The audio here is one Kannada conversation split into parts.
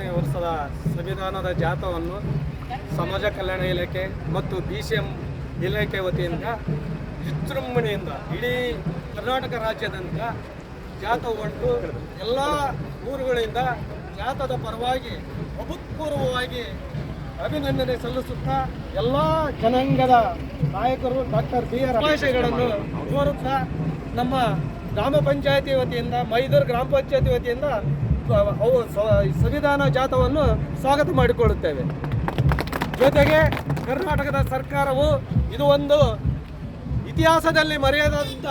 75ನೇ ವರ್ಷದ ಸಂವಿಧಾನದ ಜಾಥಾವನ್ನು ಸಮಾಜ ಕಲ್ಯಾಣ ಇಲಾಖೆ ಮತ್ತು BCM ಇಲಾಖೆ ವತಿಯಿಂದ ವಿಜೃಂಭಣೆಯಿಂದ ಇಡೀ ಕರ್ನಾಟಕ ರಾಜ್ಯಾದ್ಯಂತ ಜಾಥಾ ಹೊರಟು ಎಲ್ಲ ಊರುಗಳಿಂದ ಜಾಥಾದ ಪರವಾಗಿ ಅಭೂತಪೂರ್ವವಾಗಿ ಅಭಿನಂದನೆ ಸಲ್ಲಿಸುತ್ತಾ ಎಲ್ಲ ಜನಾಂಗದ ನಾಯಕರು ಡಾಕ್ಟರ್ BR ಆಶಯಗಳನ್ನು ಕೋರುತ್ತಾ ನಮ್ಮ ಗ್ರಾಮ ಪಂಚಾಯತಿ ವತಿಯಿಂದ ಮೈದೂರು ಗ್ರಾಮ ಪಂಚಾಯತಿ ವತಿಯಿಂದ ಸಂವಿಧಾನ ಜಾಥಾವನ್ನು ಸ್ವಾಗತ ಮಾಡಿಕೊಳ್ಳುತ್ತೇವೆ. ಜೊತೆಗೆ ಕರ್ನಾಟಕದ ಸರ್ಕಾರವು ಇದು ಒಂದು ಇತಿಹಾಸದಲ್ಲಿ ಮರೆಯದಂಥ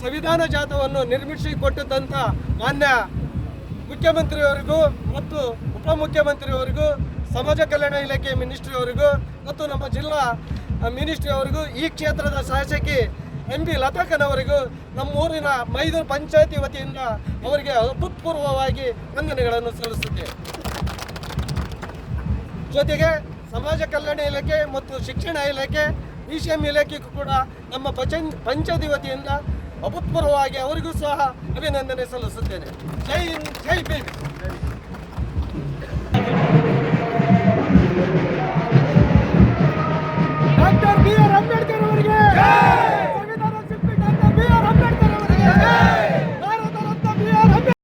ಸಂವಿಧಾನ ಜಾಥಾವನ್ನು ನಿರ್ಮಿಸಿಕೊಟ್ಟಿದ್ದಂಥ ಮಾನ್ಯ ಮುಖ್ಯಮಂತ್ರಿಯವರಿಗೂ ಮತ್ತು ಉಪಮುಖ್ಯಮಂತ್ರಿಯವರಿಗೂ ಸಮಾಜ ಕಲ್ಯಾಣ ಇಲಾಖೆ ಮಿನಿಸ್ಟ್ರಿಯವರಿಗೂ ಮತ್ತು ನಮ್ಮ ಜಿಲ್ಲಾ ಮಿನಿಸ್ಟ್ರಿಯವರಿಗೂ ಈ ಕ್ಷೇತ್ರದ ಶಾಸಕಿ MP ಲತಾಕನವರಿಗೂ ನಮ್ಮೂರಿನ ಮೈದೂರು ಪಂಚಾಯತಿ ವತಿಯಿಂದ ಅವರಿಗೆ ಅಭೂತಪೂರ್ವವಾಗಿ ವಂದನೆಗಳನ್ನು ಸಲ್ಲಿಸುತ್ತೇವೆ. ಜೊತೆಗೆ ಸಮಾಜ ಕಲ್ಯಾಣ ಇಲಾಖೆ ಮತ್ತು ಶಿಕ್ಷಣ ಇಲಾಖೆ BCM ಇಲಾಖೆಗೂ ಕೂಡ ನಮ್ಮ ಪಂಚಾಯತಿ ವತಿಯಿಂದ ಅಭೂತಪೂರ್ವವಾಗಿ ಅವರಿಗೂ ಸಹ ಅಭಿನಂದನೆ ಸಲ್ಲಿಸುತ್ತೇನೆ. ಜೈ ಹಿಂದ್, ಜೈ ಭೀಮ್.